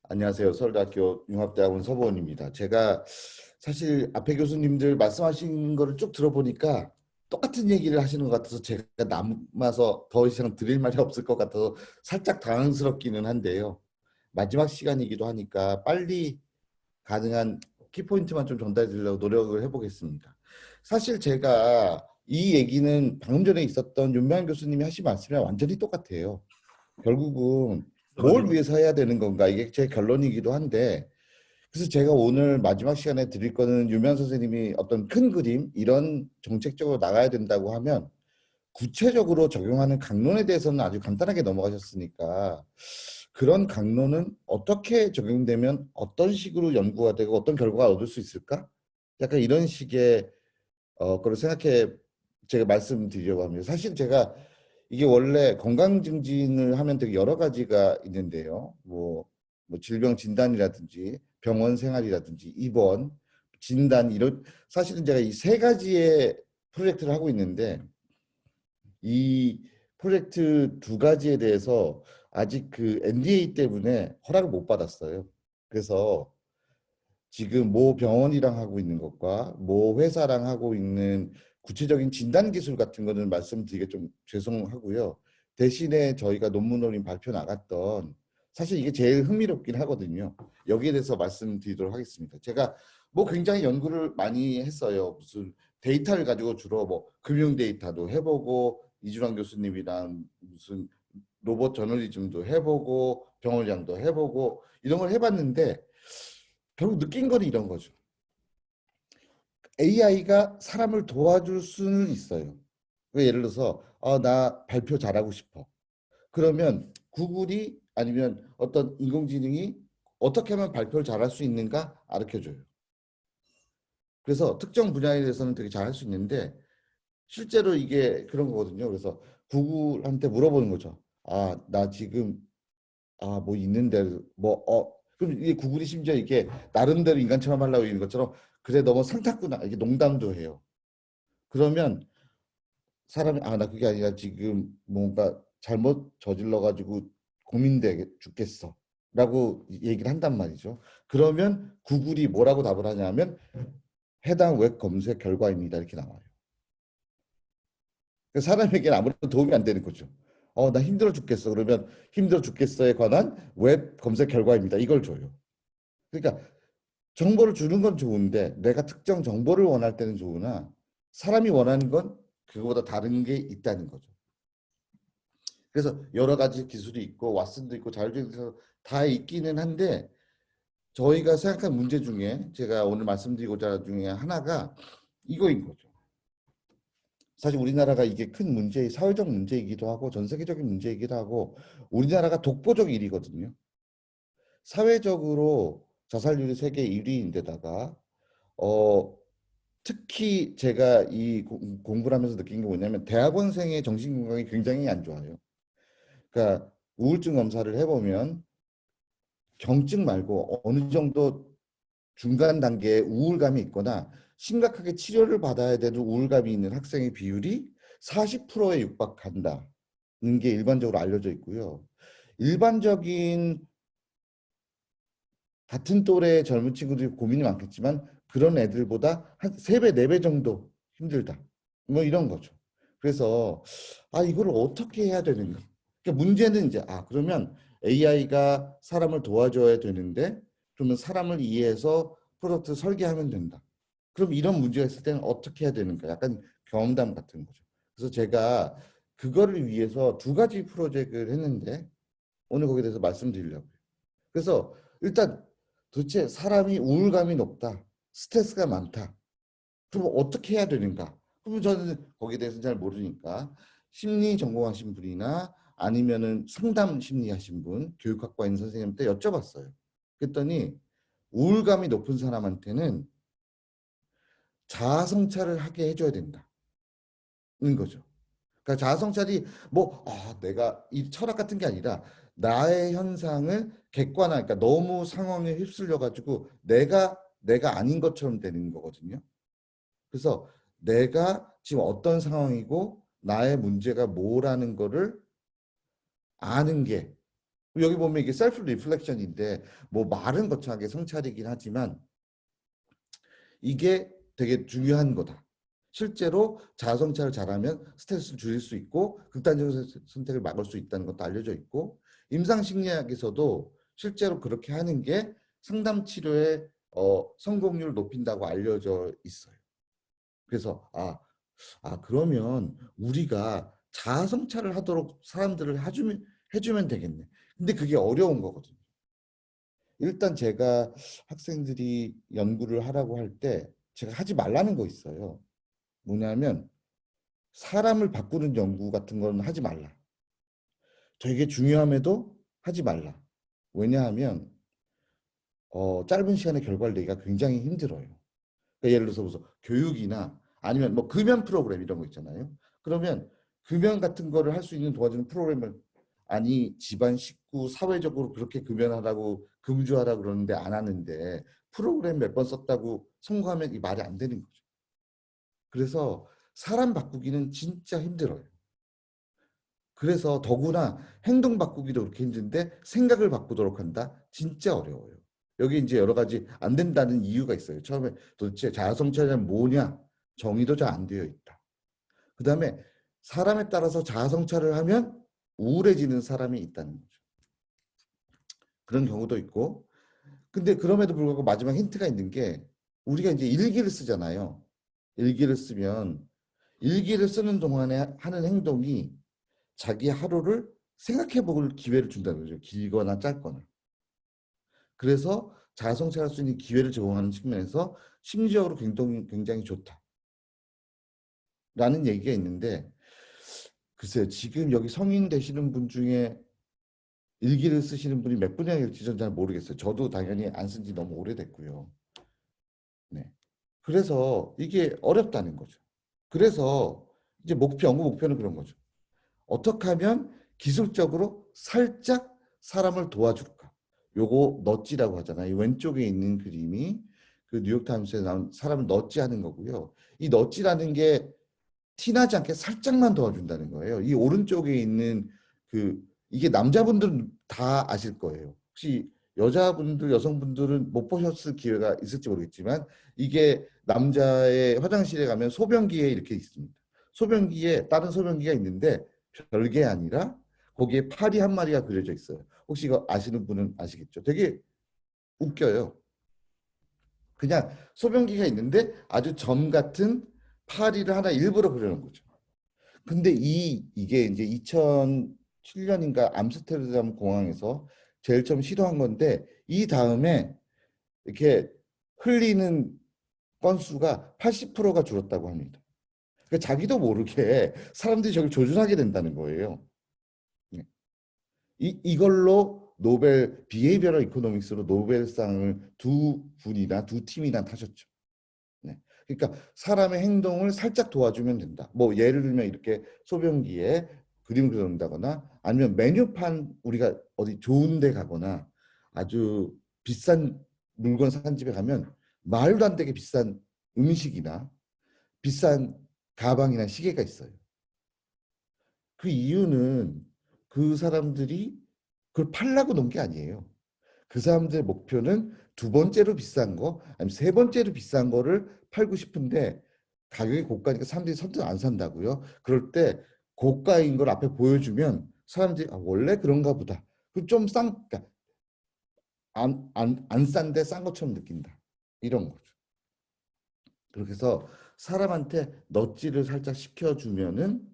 안녕하세요. 서울대학교 융합대학원 서보원입니다. 제가 사실 앞에 교수님들 말씀하신 거를 쭉 들어보니까 똑같은 얘기를 하시는 것 같아서 제가 남아서 더 이상 드릴 말이 없을 것 같아서 살짝 당황스럽기는 한데요. 마지막 시간이기도 하니까 빨리 가능한 키포인트만 좀 전달해 드리려고 노력을 해보겠습니다. 사실 제가 이 얘기는 방금 전에 있었던 윤명한 교수님이 하신 말씀이랑 완전히 똑같아요. 결국은 뭘 위해서 해야 되는 건가 이게 제 결론이기도 한데 그래서 제가 오늘 마지막 시간에 드릴 거는 유명 선생님이 어떤 큰 그림 이런 정책적으로 나가야 된다고 하면 구체적으로 적용하는 강론에 대해서는 아주 간단하게 넘어가셨으니까 그런 강론은 어떻게 적용되면 어떤 식으로 연구가 되고 어떤 결과가 얻을 수 있을까? 약간 이런 식의 그걸 생각해 제가 말씀드리려고 합니다. 사실 제가 이게 원래 건강 증진을 하면 되게 여러 가지가 있는데요. 뭐 질병 진단이라든지 병원 생활이라든지 입원, 진단 이런 사실은 제가 이 세 가지의 프로젝트를 하고 있는데 이 프로젝트 두 가지에 대해서 아직 그 NDA 때문에 허락을 못 받았어요. 그래서 지금 모 병원이랑 하고 있는 것과 모 회사랑 하고 있는 구체적인 진단 기술 같은 거는 말씀드리기가 좀 죄송하고요. 대신에 저희가 논문으로 발표 나갔던 사실 이게 제일 흥미롭긴 하거든요. 여기에 대해서 말씀드리도록 하겠습니다. 제가 뭐 굉장히 연구를 많이 했어요. 무슨 데이터를 가지고 주로 뭐 금융 데이터도 해보고 이준환 교수님이랑 무슨 로봇 저널리즘도 해보고 병원량도 해보고 이런 걸 해봤는데 결국 느낀 건 이런 거죠. AI가 사람을 도와줄 수는 있어요. 예를 들어서 나 발표 잘하고 싶어. 그러면 구글이 아니면 어떤 인공지능이 어떻게 하면 발표를 잘할 수 있는가 가르쳐줘요. 그래서 특정 분야에 대해서는 되게 잘할 수 있는데 실제로 이게 그런 거거든요. 그래서 구글한테 물어보는 거죠. 나 지금 뭐 있는데 그럼 이게 구글이 심지어 이게 나름대로 인간처럼 하려고 있는 것처럼 그래 너무 상탔구나 이게 농담도 해요. 그러면 사람이 나 그게 아니라 지금 뭔가 잘못 저질러 가지고 고민돼 죽겠어 라고 얘기를 한단 말이죠. 그러면 구글이 뭐라고 답을 하냐면 해당 웹 검색 결과입니다 이렇게 나와요. 사람에게는 아무런 도움이 안 되는 거죠. 나 힘들어 죽겠어. 그러면 힘들어 죽겠어에 관한 웹 검색 결과입니다. 이걸 줘요. 그러니까 정보를 주는 건 좋은데 내가 특정 정보를 원할 때는 좋으나 사람이 원하는 건 그거보다 다른 게 있다는 거죠. 그래서 여러 가지 기술이 있고 왓슨도 있고 자율주행도 다 있기는 한데 저희가 생각한 문제 중에 제가 오늘 말씀드리고자 하는 중에 하나가 이거인 거죠. 사실 우리나라가 이게 큰 문제, 사회적 문제이기도 하고 전 세계적인 문제이기도 하고 우리나라가 독보적 1위거든요. 사회적으로 자살률이 세계 1위인데다가 특히 제가 이 공부를 하면서 느낀 게 뭐냐면 대학원생의 정신건강이 굉장히 안 좋아요. 그러니까 우울증 검사를 해보면 경증 말고 어느 정도 중간 단계의 우울감이 있거나 심각하게 치료를 받아야 되는 우울감이 있는 학생의 비율이 40%에 육박한다는 게 일반적으로 알려져 있고요. 일반적인 같은 또래의 젊은 친구들이 고민이 많겠지만 그런 애들보다 한 3배, 4배 정도 힘들다. 뭐 이런 거죠. 그래서 이걸 어떻게 해야 되는가? 그러니까 문제는 이제 그러면 AI가 사람을 도와줘야 되는데 그러면 사람을 이해해서 프로덕트 설계하면 된다. 그럼 이런 문제가 있을 때는 어떻게 해야 되는가? 약간 경험담 같은 거죠. 그래서 제가 그거를 위해서 두 가지 프로젝트를 했는데 오늘 거기에 대해서 말씀드리려고요. 그래서 일단 도대체 사람이 우울감이 높다, 스트레스가 많다. 그럼 어떻게 해야 되는가? 그러면 저는 거기에 대해서 잘 모르니까 심리 전공하신 분이나 아니면은 상담 심리 하신 분, 교육학과 있는 선생님한테 여쭤봤어요. 그랬더니 우울감이 높은 사람한테는 자아 성찰을 하게 해줘야 된다는 거죠. 그러니까 자아 성찰이 내가 이 철학 같은 게 아니라 나의 현상을 객관화, 그러니까 너무 상황에 휩쓸려 가지고 내가 아닌 것처럼 되는 거거든요. 그래서 내가 지금 어떤 상황이고 나의 문제가 뭐라는 거를 아는 게 여기 보면 이게 셀프 리플렉션인데 뭐 말은 거창하게 성찰이긴 하지만 이게 되게 중요한 거다. 실제로 자아성찰을 잘하면 스트레스를 줄일 수 있고 극단적인 선택을 막을 수 있다는 것도 알려져 있고 임상심리학에서도 실제로 그렇게 하는 게 상담 치료의 성공률을 높인다고 알려져 있어요. 그래서 그러면 우리가 자아성찰을 하도록 사람들을 해주면 되겠네. 근데 그게 어려운 거거든요. 일단 제가 학생들이 연구를 하라고 할 때 제가 하지 말라는 거 있어요. 뭐냐면 사람을 바꾸는 연구 같은 거는 하지 말라. 되게 중요함에도 하지 말라. 왜냐하면 짧은 시간에 결과를 내기가 굉장히 힘들어요. 그러니까 예를 들어서 교육이나 아니면 뭐 금연 프로그램 이런 거 있잖아요. 그러면 금연 같은 거를 할 수 있는 도와주는 프로그램을 아니 집안 식구 사회적으로 그렇게 금연하라고 금주하라고 그러는데 안 하는데 프로그램 몇 번 썼다고 성공하면 이 말이 안 되는 거죠. 그래서 사람 바꾸기는 진짜 힘들어요. 그래서 더구나 행동 바꾸기도 그렇게 힘든데 생각을 바꾸도록 한다? 진짜 어려워요. 여기 이제 여러 가지 안 된다는 이유가 있어요. 처음에 도대체 자아성찰은 뭐냐? 정의도 잘 안 되어 있다. 그 다음에 사람에 따라서 자아성찰을 하면 우울해지는 사람이 있다는 거죠. 그런 경우도 있고. 근데 그럼에도 불구하고 마지막 힌트가 있는 게 우리가 이제 일기를 쓰잖아요. 일기를 쓰면 일기를 쓰는 동안에 하는 행동이 자기 하루를 생각해 볼 기회를 준다는 거죠. 길거나 짧거나. 그래서 자아성찰할 수 있는 기회를 제공하는 측면에서 심리적으로 굉장히 좋다. 라는 얘기가 있는데 글쎄요. 지금 여기 성인 되시는 분 중에 일기를 쓰시는 분이 몇 분이나 될지 저는 잘 모르겠어요. 저도 당연히 안 쓴 지 너무 오래됐고요. 네. 그래서 이게 어렵다는 거죠. 그래서 이제 연구 목표는 그런 거죠. 어떻게 하면 기술적으로 살짝 사람을 도와줄까? 요거 넛지라고 하잖아요. 이 왼쪽에 있는 그림이 그 뉴욕타임스에 나온 사람을 넛지 하는 거고요. 이 넛지라는 게 티나지 않게 살짝만 도와준다는 거예요. 이 오른쪽에 있는 이게 남자분들은 다 아실 거예요. 혹시 여자분들, 여성분들은 못 보셨을 기회가 있을지 모르겠지만 이게 남자의 화장실에 가면 소변기에 이렇게 있습니다. 소변기에 다른 소변기가 있는데 별게 아니라 거기에 파리 한 마리가 그려져 있어요. 혹시 이거 아시는 분은 아시겠죠? 되게 웃겨요. 그냥 소변기가 있는데 아주 점 같은 파리를 하나 일부러 그려놓은 거죠. 근데 이게 이제 2007년인가 암스테르담 공항에서 제일 처음 시도한 건데 이 다음에 이렇게 흘리는 건수가 80%가 줄었다고 합니다. 그러니까 자기도 모르게 사람들이 저걸 조준하게 된다는 거예요. 네. 이걸로 비헤이비어럴 이코노믹스로 노벨상을 두 분이나 두 팀이나 타셨죠. 네. 그러니까 사람의 행동을 살짝 도와주면 된다. 뭐 예를 들면 이렇게 소변기에 그림을 그려놓는다거나 아니면 메뉴판 우리가 어디 좋은 데 가거나 아주 비싼 물건 산 집에 가면 말도 안 되게 비싼 음식이나 비싼 가방이나 시계가 있어요. 그 이유는 그 사람들이 그걸 팔라고 놓은 게 아니에요. 그 사람들의 목표는 두 번째로 비싼 거, 아니면 세 번째로 비싼 거를 팔고 싶은데 가격이 고가니까 사람들이 선뜻 안 산다고요. 그럴 때 고가인 걸 앞에 보여주면 사람들이 원래 그런가 보다. 그러니까 안 싼데 싼 것처럼 느낀다. 이런 거죠. 그렇게 해서 사람한테 넛지를 살짝 시켜주면은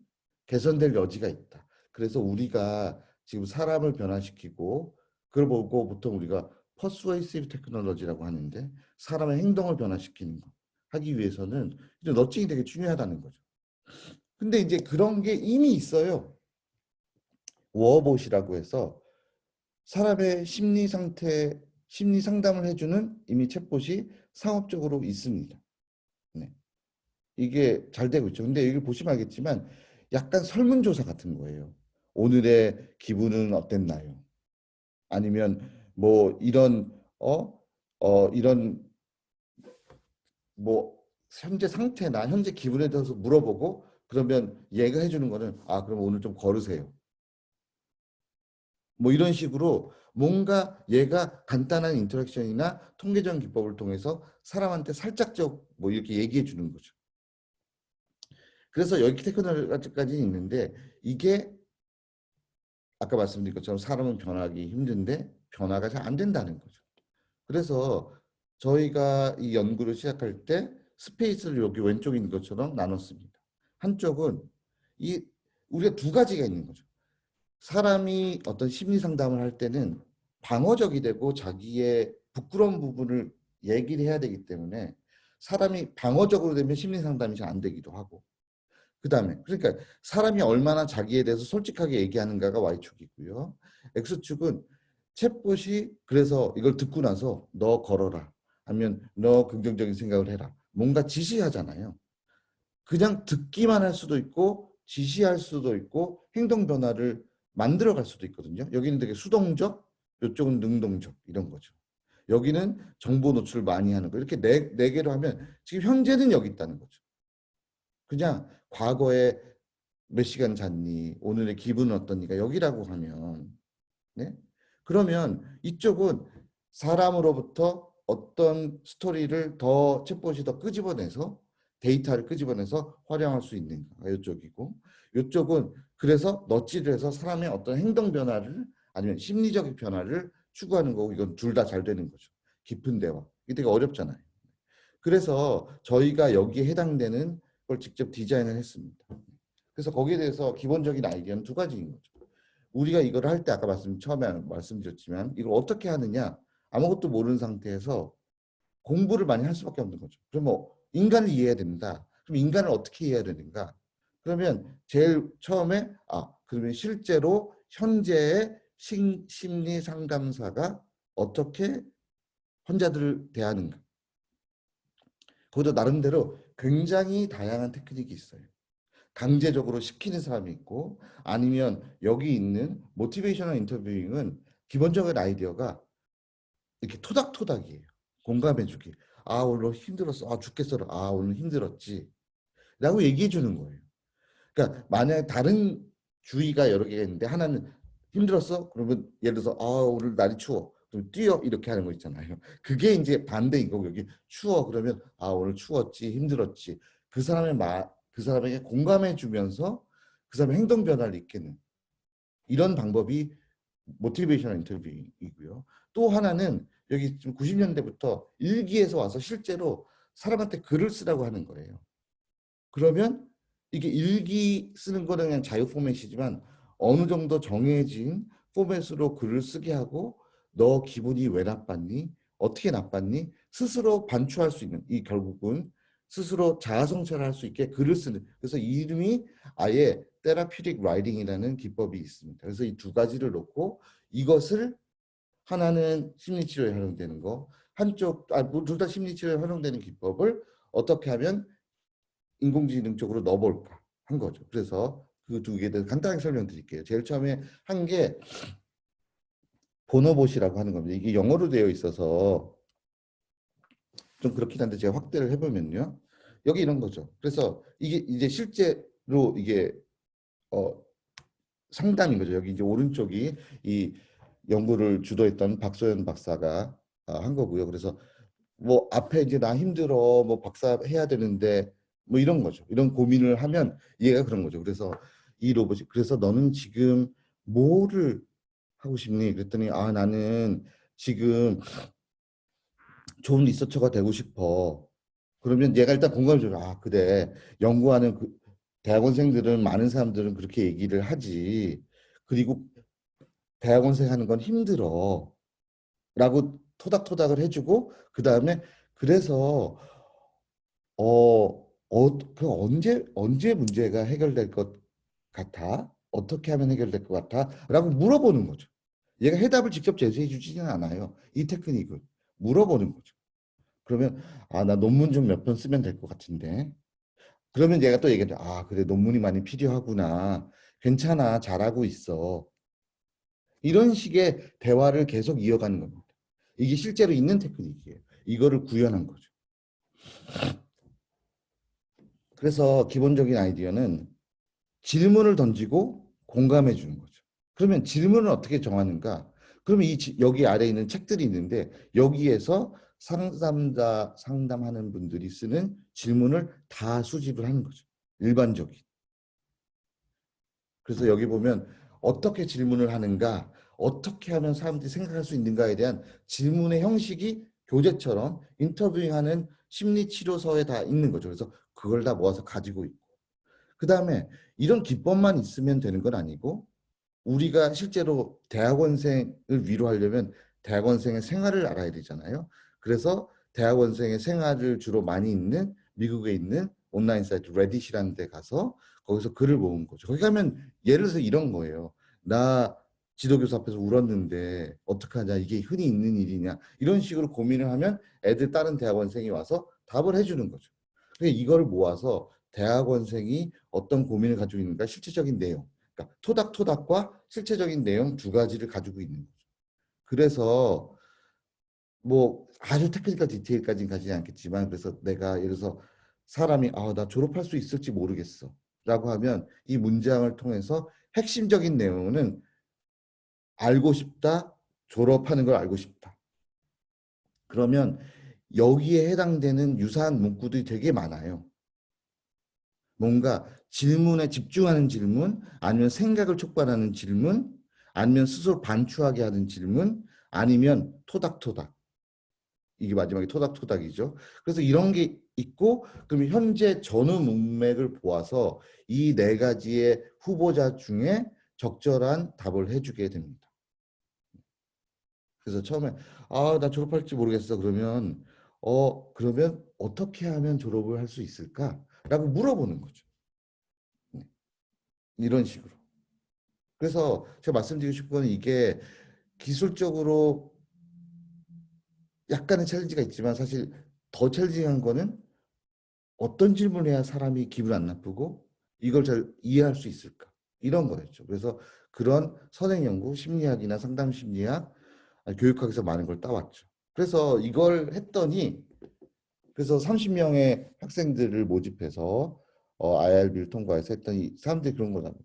개선될 여지가 있다. 그래서 우리가 지금 사람을 변화시키고 그걸 보고 보통 우리가 퍼스웨이시브 테크놀로지라고 하는데 사람의 행동을 변화시키는 거 하기 위해서는 넛징이 되게 중요하다는 거죠. 근데 이제 그런 게 이미 있어요. 워봇이라고 해서 사람의 심리 상태, 심리 상담을 해주는 이미 챗봇이 상업적으로 있습니다. 네. 이게 잘 되고 있죠. 근데 여기 보시면 알겠지만 약간 설문조사 같은 거예요. 오늘의 기분은 어땠나요? 아니면 뭐 이런 뭐 현재 상태나 현재 기분에 대해서 물어보고 그러면 얘가 해주는 거는 그럼 오늘 좀 걸으세요. 뭐 이런 식으로 뭔가 얘가 간단한 인터랙션이나 통계적 기법을 통해서 사람한테 살짝적 뭐 이렇게 얘기해 주는 거죠. 그래서 여기 테크놀로지까지 있는데 이게 아까 말씀드린 것처럼 사람은 변하기 힘든데 변화가 잘 안 된다는 거죠. 그래서 저희가 이 연구를 시작할 때 스페이스를 여기 왼쪽에 있는 것처럼 나눴습니다. 한쪽은 이 우리가 두 가지가 있는 거죠. 사람이 어떤 심리 상담을 할 때는 방어적이 되고 자기의 부끄러운 부분을 얘기를 해야 되기 때문에 사람이 방어적으로 되면 심리 상담이 잘 안 되기도 하고 그다음에 그러니까 사람이 얼마나 자기에 대해서 솔직하게 얘기하는가가 Y축이고요. X축은 챗봇이 그래서 이걸 듣고 나서 너 걸어라 아니면 너 긍정적인 생각을 해라 뭔가 지시하잖아요. 그냥 듣기만 할 수도 있고 지시할 수도 있고 행동 변화를 만들어갈 수도 있거든요. 여기는 되게 수동적, 이쪽은 능동적 이런 거죠. 여기는 정보 노출을 많이 하는 거 이렇게 네 개로 하면 지금 현재는 여기 있다는 거죠. 그냥 과거에 몇 시간 잤니? 오늘의 기분은 어떠니까? 여기라고 하면 네? 그러면 이쪽은 사람으로부터 어떤 스토리를 더 챗봇이 더 끄집어내서 데이터를 끄집어내서 활용할 수 있는가 이쪽이고 이쪽은 그래서 넛지를 해서 사람의 어떤 행동 변화를 아니면 심리적인 변화를 추구하는 거고 이건 둘 다 잘 되는 거죠. 깊은 대화. 이게 되게 어렵잖아요. 그래서 저희가 여기에 해당되는 걸 직접 디자인을 했습니다. 그래서 거기에 대해서 기본적인 아이디어는 두 가지인 거죠. 우리가 이걸 할 때 아까 처음에 말씀드렸지만 이걸 어떻게 하느냐 아무것도 모르는 상태에서 공부를 많이 할 수밖에 없는 거죠. 그럼 뭐 인간을 이해해야 된다. 그럼 인간을 어떻게 이해해야 되는가? 그러면 제일 처음에 그러면 실제로 현재의 심리 상담사가 어떻게 환자들을 대하는가? 그것도 나름대로 굉장히 다양한 테크닉이 있어요. 강제적으로 시키는 사람이 있고 아니면 여기 있는 모티베이셔널 인터뷰잉은 기본적인 아이디어가 이렇게 토닥토닥이에요. 공감해주기. 오늘 힘들었어. 죽겠어. 오늘 힘들었지. 라고 얘기해 주는 거예요. 그러니까 만약에 다른 주의가 여러 개가 있는데 하나는 힘들었어? 그러면 예를 들어서 오늘 날이 추워. 그럼 뛰어 이렇게 하는 거 있잖아요. 그게 이제 반대인 거고 여기 추워 그러면 오늘 추웠지 힘들었지. 그 사람에게 공감해 주면서 그 사람의 행동 변화를 이끄는 이런 방법이 모티베이셔널 인터뷰이고요. 또 하나는 여기 지금 90년대부터 일기에서 와서 실제로 사람한테 글을 쓰라고 하는 거예요. 그러면 이게 일기 쓰는 거는 그냥 자유 포맷이지만 어느 정도 정해진 포맷으로 글을 쓰게 하고 너 기분이 왜 나빴니? 어떻게 나빴니? 스스로 반추할 수 있는 이 결국은 스스로 자아 성찰할 수 있게 글을 쓰는 그래서 이 이름이 아예 테라퓨틱 라이팅이라는 기법이 있습니다. 그래서 이 두 가지를 놓고 이것을 하나는 심리치료에 활용되는 거 한쪽 둘 다 심리치료에 활용되는 기법을 어떻게 하면 인공지능 쪽으로 넣어볼까 한 거죠. 그래서 그 두 개에 대해서 간단하게 설명드릴게요. 제일 처음에 한 게 보노봇이라고 하는 겁니다. 이게 영어로 되어 있어서 좀 그렇긴 한데 제가 확대를 해보면요. 여기 이런 거죠. 그래서 이게 이제 실제로 이게 어, 상담인 거죠. 여기 이제 오른쪽이 이 연구를 주도했던 박소연 박사가 한 거고요. 그래서 뭐 앞에 이제 나 힘들어 뭐 박사 해야 되는데 뭐 이런 거죠. 이런 고민을 하면 얘가 그런 거죠. 그래서 이 로봇이 그래서 너는 지금 뭐를 하고 싶니? 그랬더니 나는 지금 좋은 리서처가 되고 싶어. 그러면 얘가 일단 공감해 줘요. 그래. 연구하는 그 대학원생들은 많은 사람들은 그렇게 얘기를 하지. 그리고 대학원생 하는 건 힘들어. 라고 토닥토닥을 해주고 그 다음에 그래서 그 언제 문제가 해결될 것 같아? 어떻게 하면 해결될 것 같아? 라고 물어보는 거죠. 얘가 해답을 직접 제시해 주지는 않아요. 이 테크닉을 물어보는 거죠. 그러면 나 논문 좀 몇 편 쓰면 될 것 같은데. 그러면 얘가 또 얘기해 그래 논문이 많이 필요하구나. 괜찮아. 잘하고 있어. 이런 식의 대화를 계속 이어가는 겁니다. 이게 실제로 있는 테크닉이에요. 이거를 구현한 거죠. 그래서 기본적인 아이디어는 질문을 던지고 공감해 주는 거죠. 그러면 질문을 어떻게 정하는가? 그러면 여기 아래에 있는 책들이 있는데 여기에서 상담하는 분들이 쓰는 질문을 다 수집을 하는 거죠. 일반적인. 그래서 여기 보면 어떻게 질문을 하는가, 어떻게 하면 사람들이 생각할 수 있는가에 대한 질문의 형식이 교재처럼 인터뷰잉하는 심리치료서에 다 있는 거죠. 그래서 그걸 다 모아서 가지고 있고. 그 다음에 이런 기법만 있으면 되는 건 아니고 우리가 실제로 대학원생을 위로하려면 대학원생의 생활을 알아야 되잖아요. 그래서 대학원생의 생활을 주로 많이 있는 미국에 있는 온라인 사이트 레딧이라는 데 가서 거기서 글을 모은 거죠. 거기 가면 예를 들어서 이런 거예요. 나 지도교수 앞에서 울었는데 어떡하냐, 이게 흔히 있는 일이냐, 이런 식으로 고민을 하면 애들 다른 대학원생이 와서 답을 해주는 거죠. 그러니까 이걸 모아서 대학원생이 어떤 고민을 가지고 있는가, 실질적인 내용, 그러니까 토닥토닥과 실체적인 내용 두 가지를 가지고 있는 거죠. 그래서 뭐 아주 테크니컬 디테일까지는 가지 않겠지만, 그래서 내가 예를 들어서 사람이 나 졸업할 수 있을지 모르겠어 라고 하면 이 문장을 통해서 핵심적인 내용은 알고 싶다, 졸업하는 걸 알고 싶다. 그러면 여기에 해당되는 유사한 문구들이 되게 많아요. 뭔가 질문에 집중하는 질문, 아니면 생각을 촉발하는 질문, 아니면 스스로 반추하게 하는 질문, 아니면 토닥토닥. 이게 마지막에 토닥토닥이죠. 그래서 이런 게 있고, 그럼 현재 전후 문맥을 보아서 이 네 가지의 후보자 중에 적절한 답을 해주게 됩니다. 그래서 처음에 나 졸업할지 모르겠어. 그러면 어떻게 하면 졸업을 할 수 있을까?라고 물어보는 거죠. 네, 이런 식으로. 그래서 제가 말씀드리고 싶은 건 이게 기술적으로 약간의 챌린지가 있지만 사실 더 챌린징한 거는 어떤 질문을 해야 사람이 기분 안 나쁘고 이걸 잘 이해할 수 있을까? 이런 거였죠. 그래서 그런 선행 연구, 심리학이나 상담 심리학, 교육학에서 많은 걸 따왔죠. 그래서 이걸 했더니 그래서 30명의 학생들을 모집해서 IRB를 통과해서 했더니 사람들이 그런 거잖아요.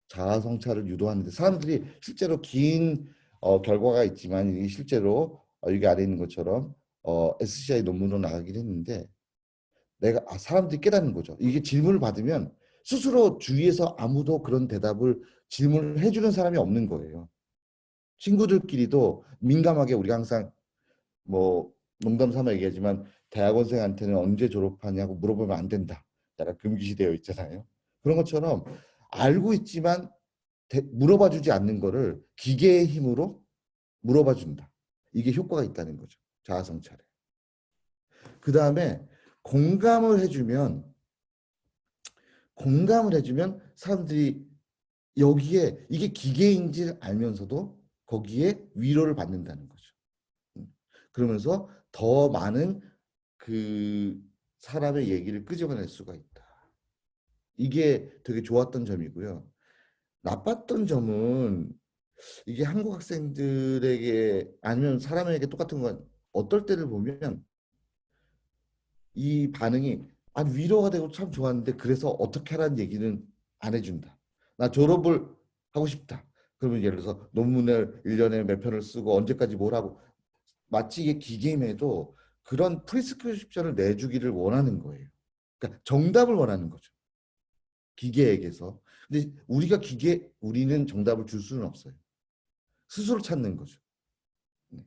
자아 성찰을 유도하는데 사람들이 실제로 긴 결과가 있지만 이게 실제로 여기 아래 있는 것처럼 SCI 논문으로 나가긴 했는데 사람들이 깨닫는 거죠. 이게 질문을 받으면 스스로 주위에서 아무도 그런 대답을 질문을 해주는 사람이 없는 거예요. 친구들끼리도 민감하게 우리가 항상 뭐 농담 삼아 얘기하지만 대학원생한테는 언제 졸업하냐고 물어보면 안 된다. 약간 금기시되어 있잖아요. 그런 것처럼 알고 있지만 물어봐 주지 않는 거를 기계의 힘으로 물어봐 준다. 이게 효과가 있다는 거죠. 자아성찰에. 그 다음에 공감을 해주면 사람들이 여기에 이게 기계인지 알면서도 거기에 위로를 받는다는 거죠. 그러면서 더 많은 그 사람의 얘기를 끄집어낼 수가 있다. 이게 되게 좋았던 점이고요. 나빴던 점은 이게 한국 학생들에게 아니면 사람에게 똑같은 건 어떨 때를 보면 이 반응이 위로가 되고 참 좋았는데 그래서 어떻게 하라는 얘기는 안 해준다. 나 졸업을 하고 싶다. 그러면 예를 들어서 논문을 1년에 몇 편을 쓰고 언제까지 뭘 하고 마치 이게 기계임에도 그런 프리스크립션을 내주기를 원하는 거예요. 그러니까 정답을 원하는 거죠. 기계에게서. 근데 우리는 정답을 줄 수는 없어요. 스스로 찾는 거죠. 네.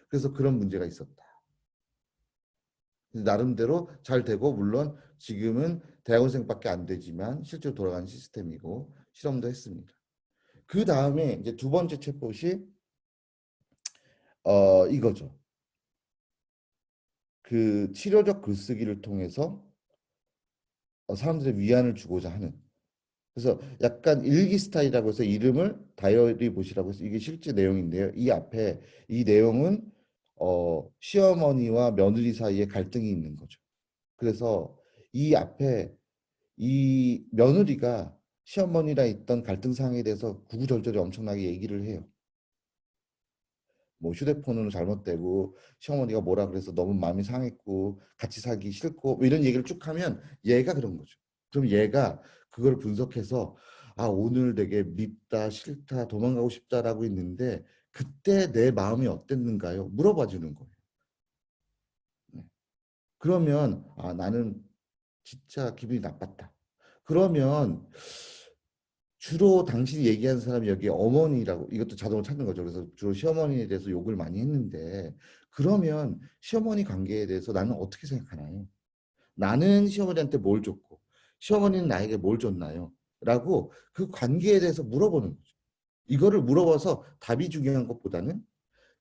그래서 그런 문제가 있었다. 나름대로 잘 되고 물론 지금은 대학원생밖에 안 되지만 실제로 돌아가는 시스템이고 실험도 했습니다. 그 다음에 이제 두 번째 챗봇이 이거죠. 그 치료적 글쓰기를 통해서 사람들의 위안을 주고자 하는. 그래서 약간 일기 스타일이라고 해서 이름을 다이어리 봇이라고 해서 이게 실제 내용인데요. 이 앞에 이 내용은 시어머니와 며느리 사이에 갈등이 있는 거죠. 그래서 이 앞에 이 며느리가 시어머니랑 있던 갈등 상황에 대해서 구구절절히 엄청나게 얘기를 해요. 뭐 휴대폰은 잘못되고 시어머니가 뭐라 그래서 너무 마음이 상했고 같이 살기 싫고 뭐 이런 얘기를 쭉 하면 얘가 그런 거죠. 그럼 얘가 그걸 분석해서 아, 오늘 되게 밉다, 싫다, 도망가고 싶다라고 있는데 그때 내 마음이 어땠는가요? 물어봐 주는 거예요. 네. 그러면 아, 나는 진짜 기분이 나빴다. 그러면 주로 당신이 얘기하는 사람이 여기 어머니라고 이것도 자동으로 찾는 거죠. 그래서 주로 시어머니에 대해서 욕을 많이 했는데 그러면 시어머니 관계에 대해서 나는 어떻게 생각하나요? 나는 시어머니한테 뭘 줬고 시어머니는 나에게 뭘 줬나요? 라고 그 관계에 대해서 물어보는 거죠. 이거를 물어봐서 답이 중요한 것보다는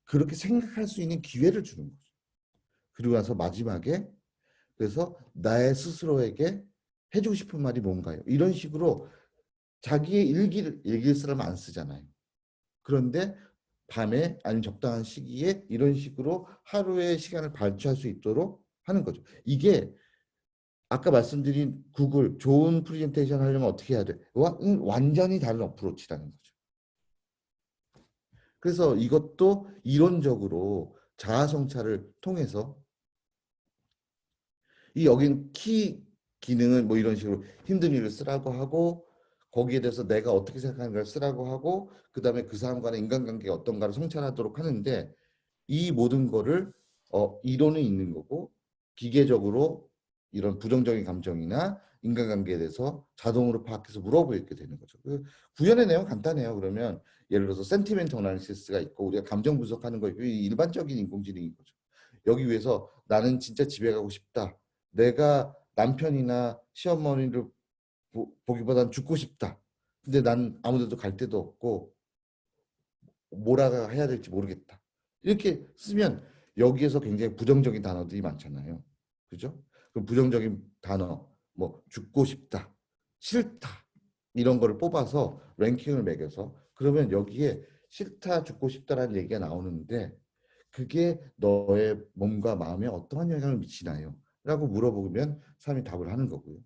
그렇게 생각할 수 있는 기회를 주는 거죠. 그리고 나서 마지막에 그래서 나의 스스로에게 해주고 싶은 말이 뭔가요? 이런 식으로 자기의 일기를 얘기를 쓰려면 안 쓰잖아요. 그런데 밤에 아니면 적당한 시기에 이런 식으로 하루의 시간을 발주할 수 있도록 하는 거죠. 이게 아까 말씀드린 구글 좋은 프레젠테이션 하려면 어떻게 해야 돼? 완전히 다른 어프로치라는 거죠. 그래서 이것도 이론적으로 자아 성찰을 통해서 이 여긴 키 기능은 뭐 이런 식으로 힘든 일을 쓰라고 하고 거기에 대해서 내가 어떻게 생각하는가를 쓰라고 하고 그다음에 그 사람과의 인간관계가 어떤가를 성찰하도록 하는데 이 모든 거를 이론은 있는 거고 기계적으로 이런 부정적인 감정이나 인간관계에 대해서 자동으로 파악해서 물어보게 되는 거죠. 그 구현의 내용 간단해요. 그러면 예를 들어서 센티멘트 어나리시스가 있고 우리가 감정 분석하는 거 일반적인 인공지능인 거죠. 여기 위해서 나는 진짜 집에 가고 싶다. 내가 남편이나 시어머니를 보기보단 죽고 싶다. 근데 난 아무데도 갈 데도 없고 뭐라 해야 될지 모르겠다. 이렇게 쓰면 여기에서 굉장히 부정적인 단어들이 많잖아요. 그죠? 그럼 부정적인 단어, 뭐 죽고 싶다, 싫다 이런 거를 뽑아서 랭킹을 매겨서 그러면 여기에 싫다, 죽고 싶다라는 얘기가 나오는데 그게 너의 몸과 마음에 어떠한 영향을 미치나요? 라고 물어보면 사람이 답을 하는 거고요.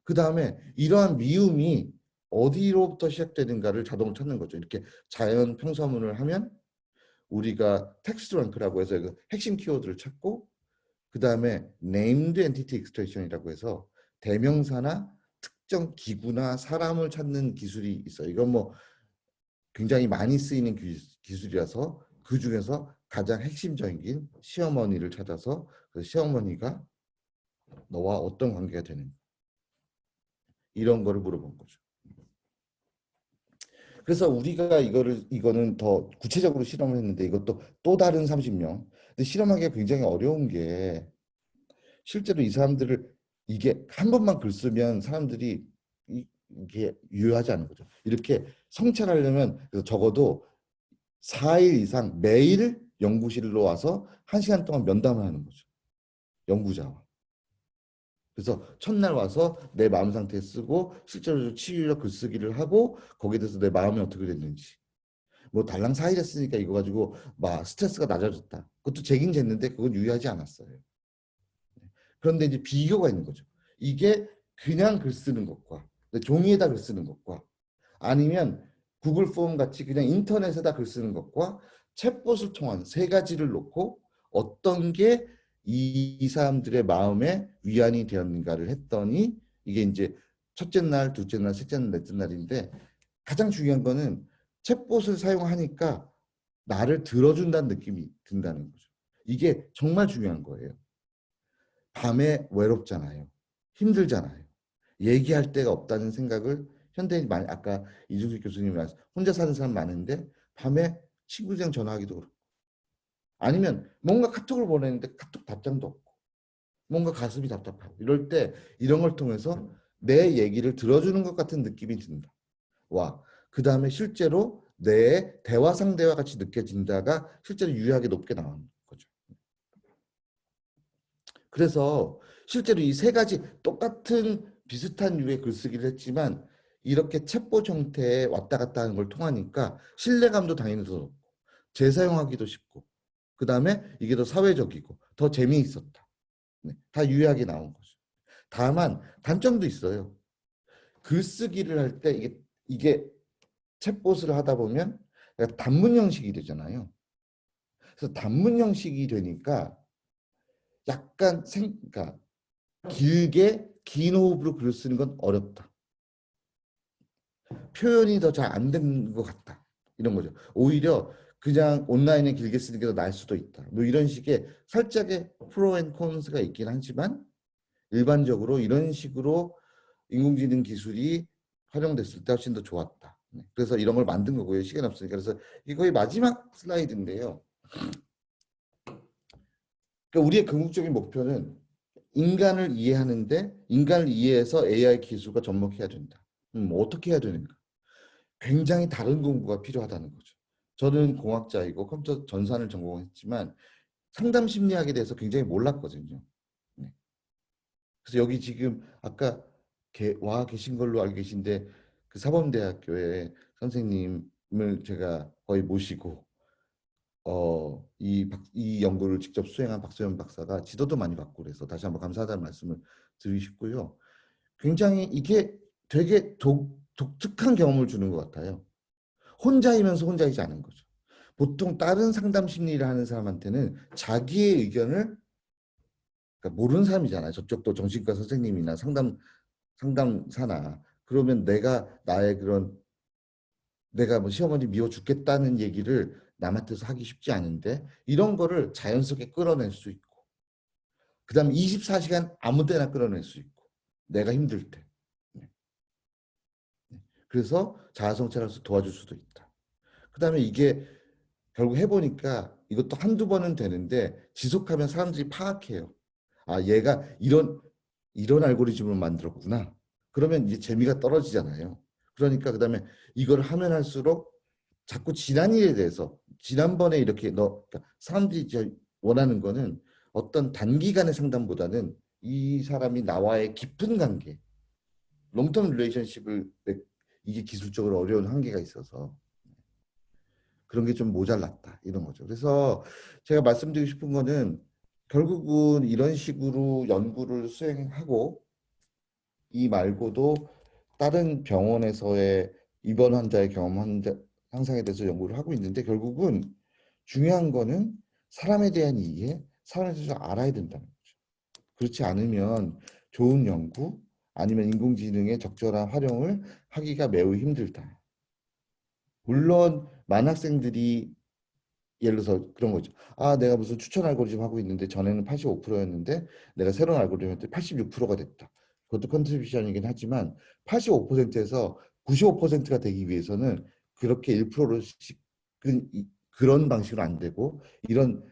그 다음에 이러한 미움이 어디로부터 시작되는가를 자동으로 찾는 거죠. 이렇게 자연 평서문을 하면 우리가 텍스트 랭크라고 해서 그 핵심 키워드를 찾고 그 다음에 named entity extraction이라고 해서 대명사나 특정 기구나 사람을 찾는 기술이 있어요. 이건 뭐 굉장히 많이 쓰이는 기술이라서 그 중에서 가장 핵심적인 시어머니를 찾아서 그 시어머니가 너와 어떤 관계가 되는가 이런 거를 물어본 거죠. 그래서 우리가 이거는 더 구체적으로 실험을 했는데 이것도 또 다른 30명. 근데 실험하기가 굉장히 어려운 게 실제로 이 사람들을 이게 한 번만 글 쓰면 사람들이 이게 유효하지 않은 거죠. 이렇게 성찰하려면 그래서 적어도 4일 이상 매일 연구실로 와서 1시간 동안 면담을 하는 거죠. 연구자와. 그래서 첫날 와서 내 마음 상태 쓰고 실제로 치유력 글쓰기를 하고 거기에 대해서 내 마음이 어떻게 됐는지 뭐 달랑 4일 했으니까 이거 가지고 막 스트레스가 낮아졌다. 그것도 재긴 쟀는데 그건 유의하지 않았어요. 그런데 이제 비교가 있는 거죠. 이게 그냥 글 쓰는 것과 종이에다 글 쓰는 것과 아니면 구글 폼 같이 그냥 인터넷에다 글 쓰는 것과 챗봇을 통한 세 가지를 놓고 어떤 게 이 사람들의 마음에 위안이 되었는가를 했더니 이게 이제 첫째 날, 둘째 날, 셋째 날, 넷째 날인데 가장 중요한 거는 챗봇을 사용하니까 나를 들어준다는 느낌이 든다는 거죠. 이게 정말 중요한 거예요. 밤에 외롭잖아요. 힘들잖아요. 얘기할 데가 없다는 생각을 현대인이 많이 아까 이중식 교수님이 말씀 혼자 사는 사람 많은데 밤에 친구들이랑 전화하기도 그렇고 아니면 뭔가 카톡을 보내는데 카톡 답장도 없고 뭔가 가슴이 답답하고 이럴 때 이런 걸 통해서 내 얘기를 들어주는 것 같은 느낌이 든다. 와, 그 다음에 실제로 내 대화 상대와 같이 느껴진다가 실제로 유의하게 높게 나오는 거죠. 그래서 실제로 이 세 가지 똑같은 비슷한 유의 글쓰기를 했지만 이렇게 챗봇 형태에 왔다 갔다 하는 걸 통하니까 신뢰감도 당연히 더 높고 재사용하기도 쉽고 그 다음에 이게 더 사회적이고 더 재미있었다. 네, 다 유의하게 나온 거죠. 다만 단점도 있어요. 글쓰기를 할 때 이게 챗봇을 하다 보면 단문 형식이 되잖아요. 그래서 단문 형식이 되니까 약간 그러니까 길게 긴 호흡으로 글을 쓰는 건 어렵다. 표현이 더 잘 안 된 것 같다. 이런 거죠. 오히려 그냥 온라인에 길게 쓰는 게 더 나을 수도 있다. 뭐 이런 식의 살짝의 프로 앤 콘스가 있긴 하지만 일반적으로 이런 식으로 인공지능 기술이 활용됐을 때 훨씬 더 좋았다. 그래서 이런 걸 만든 거고요. 시간 없으니까. 그래서 이게 거의 마지막 슬라이드인데요. 그러니까 우리의 궁극적인 목표는 인간을 이해하는데 인간을 이해해서 AI 기술과 접목해야 된다. 어떻게 해야 되는가? 굉장히 다른 공부가 필요하다는 거죠. 저는 공학자이고 컴퓨터 전산을 전공했지만 상담 심리학에 대해서 굉장히 몰랐거든요. 네. 그래서 여기 지금 아까 와 계신 걸로 알고 계신데 그 사범대학교의 선생님을 제가 거의 모시고 이 연구를 직접 수행한 박소연 박사가 지도도 많이 받고 그래서 다시 한번 감사하다는 말씀을 드리고 싶고요. 굉장히 이게 되게 독특한 경험을 주는 것 같아요. 혼자이면서 혼자이지 않은 거죠. 보통 다른 상담 심리를 하는 사람한테는 자기의 의견을 그러니까 모르는 사람이잖아요. 저쪽도 정신과 선생님이나 상담사나 그러면 내가 뭐 시어머니 미워 죽겠다는 얘기를 남한테서 하기 쉽지 않은데 이런 거를 자연스럽게 끌어낼 수 있고 그다음에 24시간 아무 때나 끌어낼 수 있고 내가 힘들 때 네. 그래서 자아성찰해서 도와줄 수도 있다. 그다음에 이게 결국 해보니까 이것도 한두 번은 되는데 지속하면 사람들이 파악해요. 아 얘가 이런 알고리즘을 만들었구나. 그러면 이제 재미가 떨어지잖아요. 그러니까 그다음에 이걸 하면 할수록 자꾸 지난 일에 대해서 지난번에 이렇게 그러니까 사람들이 원하는 거는 어떤 단기간의 상담보다는 이 사람이 나와의 깊은 관계, 롱텀 릴레이션십을 이게 기술적으로 어려운 한계가 있어서 그런 게 좀 모자랐다 이런 거죠. 그래서 제가 말씀드리고 싶은 거는 결국은 이런 식으로 연구를 수행하고 이 말고도 다른 병원에서의 입원 환자의 경험 향상에 대해서 연구를 하고 있는데 결국은 중요한 거는 사람에 대한 이해, 사람에 대해서 알아야 된다는 거죠. 그렇지 않으면 좋은 연구 아니면 인공지능의 적절한 활용을 하기가 매우 힘들다. 물론 많은 학생들이 예를 들어서 그런 거죠. 아, 내가 무슨 추천 알고리즘 하고 있는데 전에는 85%였는데 내가 새로운 알고리즘 했더니 86%가 됐다. 그것도 컨트리뷰션이긴 하지만 85%에서 95%가 되기 위해서는 그렇게 1%씩 그런 방식으로 안 되고 이런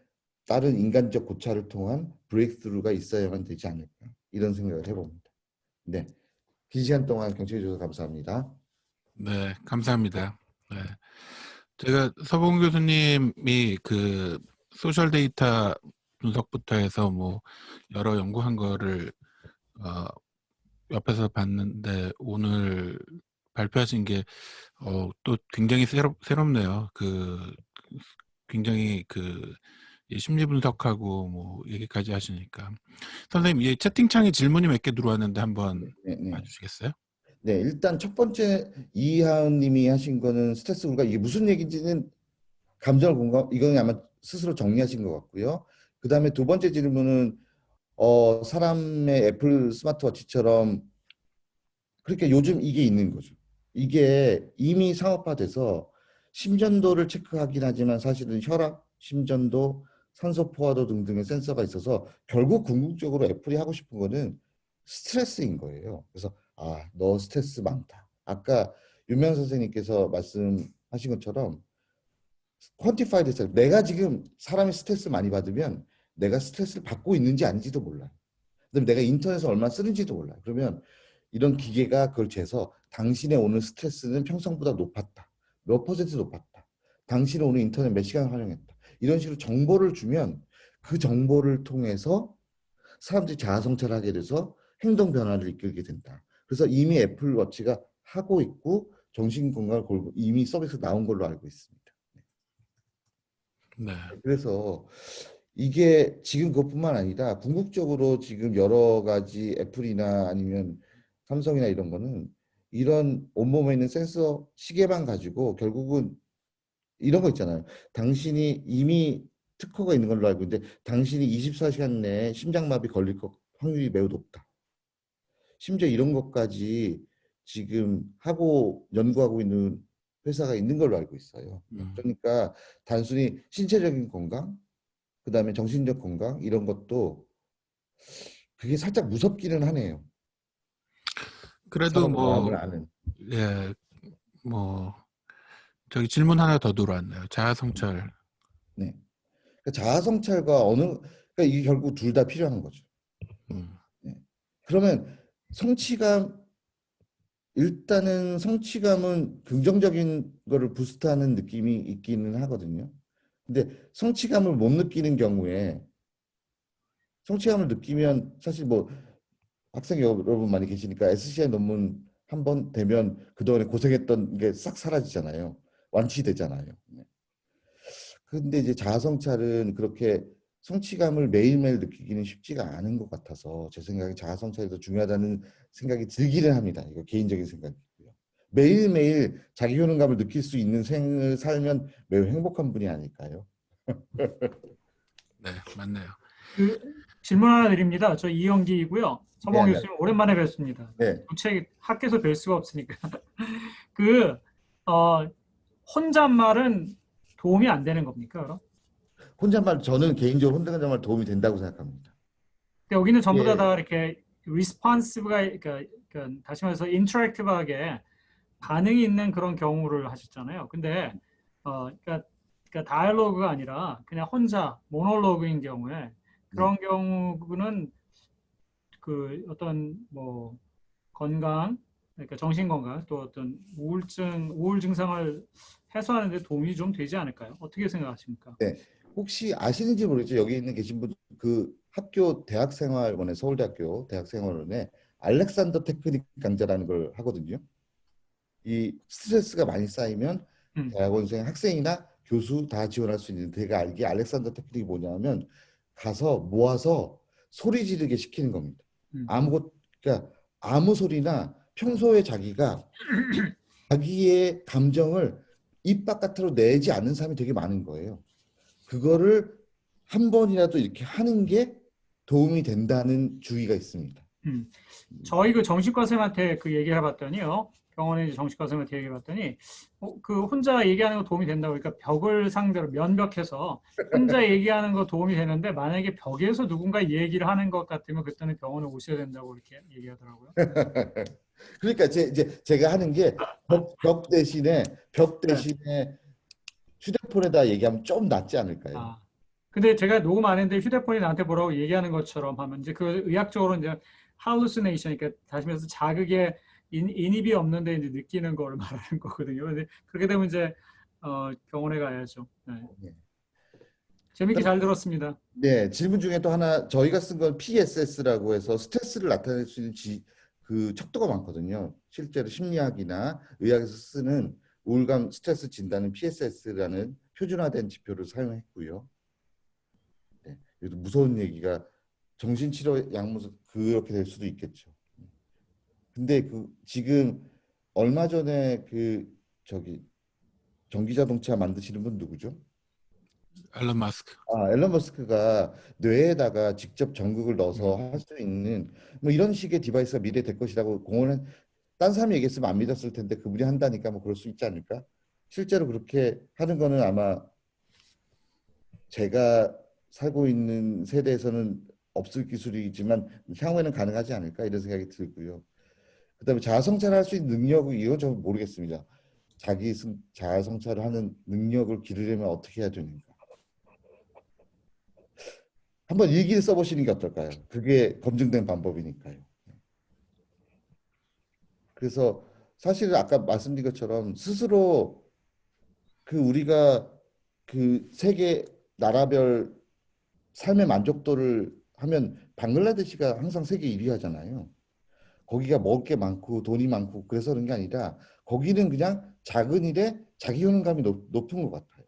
다른 인간적 고찰을 통한 브레이크스루가 있어야만 되지 않을까 이런 생각을 해봅니다. 네, 긴 시간 동안 경청해 주셔서 감사합니다. 네, 감사합니다. 네. 제가 서봉 교수님이 그 소셜 데이터 분석부터 해서 뭐 여러 연구한 거를 옆에서 봤는데 오늘 발표하신 게 또 굉장히 새롭네요. 굉장히 이 심리 분석하고 뭐 얘기까지 하시니까. 선생님, 이 채팅창에 질문이 몇 개 들어왔는데 한번 네, 네. 봐주시겠어요? 네, 일단 첫 번째 이하은 님이 하신 거는 스트레스 불가 이게 무슨 얘기인지는 감정을 공감 이거는 아마 스스로 정리하신 것 같고요. 그 다음에 두 번째 질문은 사람의 애플 스마트워치처럼 그렇게 요즘 이게 있는 거죠. 이게 이미 상업화돼서 심전도를 체크하긴 하지만 사실은 혈압, 심전도, 산소 포화도 등등의 센서가 있어서 결국 궁극적으로 애플이 하고 싶은 거는 스트레스인 거예요. 그래서 아, 너 스트레스 많다. 아까 유명 선생님께서 말씀하신 것처럼 퀀티파이드 스트레스. 내가 지금 사람이 스트레스 많이 받으면 내가 스트레스를 받고 있는지 아닌지도 몰라요. 그다음에 내가 인터넷을 얼마나 쓰는지도 몰라요. 그러면 이런 기계가 그걸 재서 당신의 오늘 스트레스는 평상보다 높았다. 몇 퍼센트 높았다. 당신은 오늘 인터넷 몇 시간 활용했다. 이런 식으로 정보를 주면 그 정보를 통해서 사람들이 자아성찰하게 돼서 행동 변화를 이끌게 된다. 그래서 이미 애플워치가 하고 있고 정신건강을 이미 서비스 나온 걸로 알고 있습니다. 네. 그래서 이게 지금 그것뿐만 아니라 궁극적으로 지금 여러 가지 애플이나 아니면 삼성이나 이런 거는 이런 온몸에 있는 센서 시계만 가지고 결국은 이런 거 있잖아요. 당신이 이미 특허가 있는 걸로 알고 있는데 당신이 24시간 내에 심장마비 걸릴 확률이 매우 높다. 심지어 이런 것까지 지금 하고 연구하고 있는 회사가 있는 걸로 알고 있어요. 그러니까 단순히 신체적인 건강, 그다음에 정신적 건강 이런 것도 그게 살짝 무섭기는 하네요. 그래도 사람 마음을 뭐, 아는. 예, 뭐, 저기 질문 하나 더 들어왔네요. 자아성찰. 네. 그러니까 자아성찰과 그러니까 이게 결국 둘 다 필요한 거죠. 음, 네. 그러면 성취감 일단은 성취감은 긍정적인 거를 부스트하는 느낌이 있기는 하거든요. 근데 성취감을 못 느끼는 경우에 성취감을 느끼면 사실 뭐 학생 여러분 많이 계시니까 SCI 논문 한 번 되면 그동안에 고생했던 게 싹 사라지잖아요. 완치되잖아요. 네. 근데 이제 자아성찰은 그렇게 성취감을 매일매일 느끼기는 쉽지가 않은 것 같아서 제 생각에 자아성찰이 더 중요하다는 생각이 들기는 합니다. 이거 개인적인 생각이고요. 매일매일 자기 효능감을 느낄 수 있는 생을 살면 매우 행복한 분이 아닐까요? 네, 맞네요. 그 질문 하나 드립니다. 저 이영기이고요. 네, 서봉 교수님 오랜만에 뵙습니다. 네. 도대체 학교에서 뵐 수가 없으니까. 그 어, 혼잣말은 도움이 안 되는 겁니까, 그럼? 혼잣말 저는 개인적으로 혼잣말 도움이 된다고 생각합니다. 근데 여기는 전부 다, 예, 다 이렇게 리스폰시브가 그러니까 다시 말해서 인터랙티브하게 반응이 있는 그런 경우를 하셨잖아요. 근데 그러니까 다이얼로그가 아니라 그냥 혼자 모놀로그인 경우에 네, 그런 경우는 그 어떤 뭐 건강, 그러니까 정신 건강 또 어떤 우울 증상을 해소하는 데 도움이 좀 되지 않을까요? 어떻게 생각하십니까? 네. 혹시 아시는지 모르겠죠. 여기 있는 계신 분, 그 학교 대학생활원에 서울대학교 대학생활원에 알렉산더 테크닉 강좌라는 걸 하거든요. 이 스트레스가 많이 쌓이면 음, 대학원생 학생이나 교수 다 지원할 수 있는 제가 알기에 알렉산더 테크닉이 뭐냐면 가서 모아서 소리 지르게 시키는 겁니다. 음, 그러니까 아무 소리나 평소에 자기의 감정을 입 바깥으로 내지 않는 사람이 되게 많은 거예요. 그거를 한 번이라도 이렇게 하는 게 도움이 된다는 주의가 있습니다. 음. 저희 그 정신과 선생님한테 그 얘기를 해봤더니요. 병원에 이제 정신과 선생님한테 얘기해봤더니 그 혼자 얘기하는 거 도움이 된다고 그러니까 벽을 상대로 면벽해서 혼자 얘기하는 거 도움이 되는데 만약에 벽에서 누군가 얘기를 하는 것 같으면 그때는 병원에 오셔야 된다고 이렇게 얘기하더라고요. 그러니까 이제 제가 하는 게 벽 네. 대신에 휴대폰에다 얘기하면 좀 낫지 않을까요? 아. 근데 제가 녹음 안 했는데 휴대폰이 나한테 뭐라고 얘기하는 것처럼 하면 이제 그 의학적으로 이제 hallucination, 그러니까 다시 말해서 자극에 인입이 없는데 이제 느끼는 걸 말하는 거거든요. 근데 그렇게 되면 이제 병원에 가야죠. 네. 네. 재밌게 잘 들었습니다. 네, 질문 중에 또 하나 저희가 쓴 건 PSS라고 해서 스트레스를 나타낼 수 있는 그 척도가 많거든요. 실제로 심리학이나 의학에서 쓰는 우울감 스트레스 진단은 PSS라는 표준화된 지표를 사용했고요. 네, 그래도 무서운 얘기가 정신치료 약물 그렇게 될 수도 있겠죠. 근데 그 지금 얼마 전에 그 저기 전기자동차 만드시는 분 누구죠? 앨런 마스크. 앨런 머스크가 뇌에다가 직접 전극을 넣어서 음, 할 수 있는 뭐 이런 식의 디바이스가 미래에 될 것이라고 공언은 딴 사람이 얘기했으면 안 믿었을 텐데 그분이 한다니까 뭐 그럴 수 있지 않을까? 실제로 그렇게 하는 거는 아마 제가 살고 있는 세대에서는 없을 기술이지만 향후에는 가능하지 않을까 이런 생각이 들고요. 그다음에 자아 성찰할 수 있는 능력은 이건 좀 모르겠습니다. 자아 성찰을 하는 능력을 기르려면 어떻게 해야 되는가? 한번 일기를 써보시는 게 어떨까요? 그게 검증된 방법이니까요. 그래서 사실 아까 말씀드린 것처럼 스스로 그 우리가 그 세계 나라별 삶의 만족도를 하면 방글라데시가 항상 세계 1위 하잖아요. 거기가 먹을 게 많고 돈이 많고 그래서 그런 게 아니라 거기는 그냥 작은 일에 자기 효능감이 높은 것 같아요.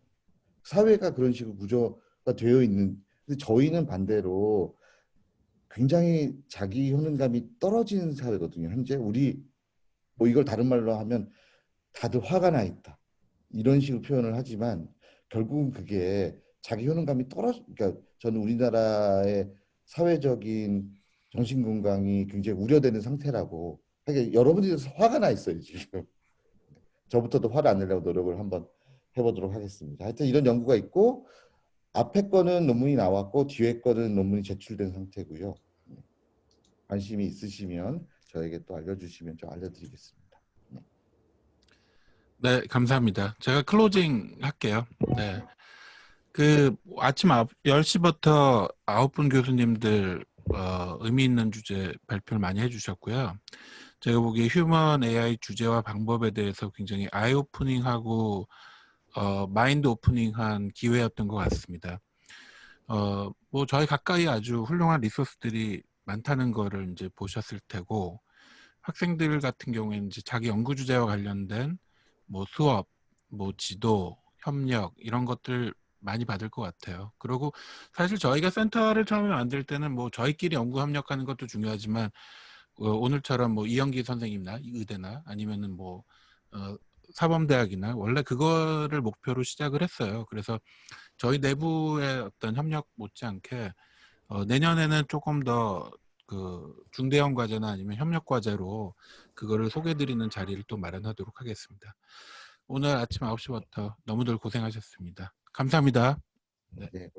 사회가 그런 식으로 구조가 되어 있는. 근데 저희는 반대로 굉장히 자기 효능감이 떨어지는 사회거든요. 현재 우리 뭐 이걸 다른 말로 하면 다들 화가 나 있다. 이런 식으로 표현을 하지만 결국은 그게 자기 효능감이 그러니까 저는 우리나라의 사회적인 정신 건강이 굉장히 우려되는 상태라고 하긴 여러분들이 화가 나 있어요 지금. 저부터도 화를 안 내려고 노력을 한번 해보도록 하겠습니다. 하여튼 이런 연구가 있고 앞에 거는 논문이 나왔고 뒤에 거는 논문이 제출된 상태고요. 관심이 있으시면 저에게 또 알려주시면 좀 알려드리겠습니다. 네, 감사합니다. 제가 클로징 할게요. 네. 그 아침 10시부터 9분 교수님들 의미 있는 주제 발표를 많이 해주셨고요. 제가 보기에 휴먼 AI 주제와 방법에 대해서 굉장히 아이 오프닝하고 마인드 오프닝한 기회였던 것 같습니다. 뭐 저희 가까이 아주 훌륭한 리소스들이 많다는 거를 이제 보셨을 테고, 학생들 같은 경우에는 이제 자기 연구 주제와 관련된 뭐 수업, 뭐 지도, 협력 이런 것들 많이 받을 것 같아요. 그리고 사실 저희가 센터를 처음에 만들 때는 뭐 저희끼리 연구 협력하는 것도 중요하지만 오늘처럼 뭐 이영기 선생님이나 의대나 아니면은 뭐 사범대학이나 원래 그거를 목표로 시작을 했어요. 그래서 저희 내부의 어떤 협력 못지않게 내년에는 조금 더 그 중대형 과제나 아니면 협력 과제로 그거를 소개해드리는 자리를 또 마련하도록 하겠습니다. 오늘 아침 9시부터 너무들 고생하셨습니다. 감사합니다. 네.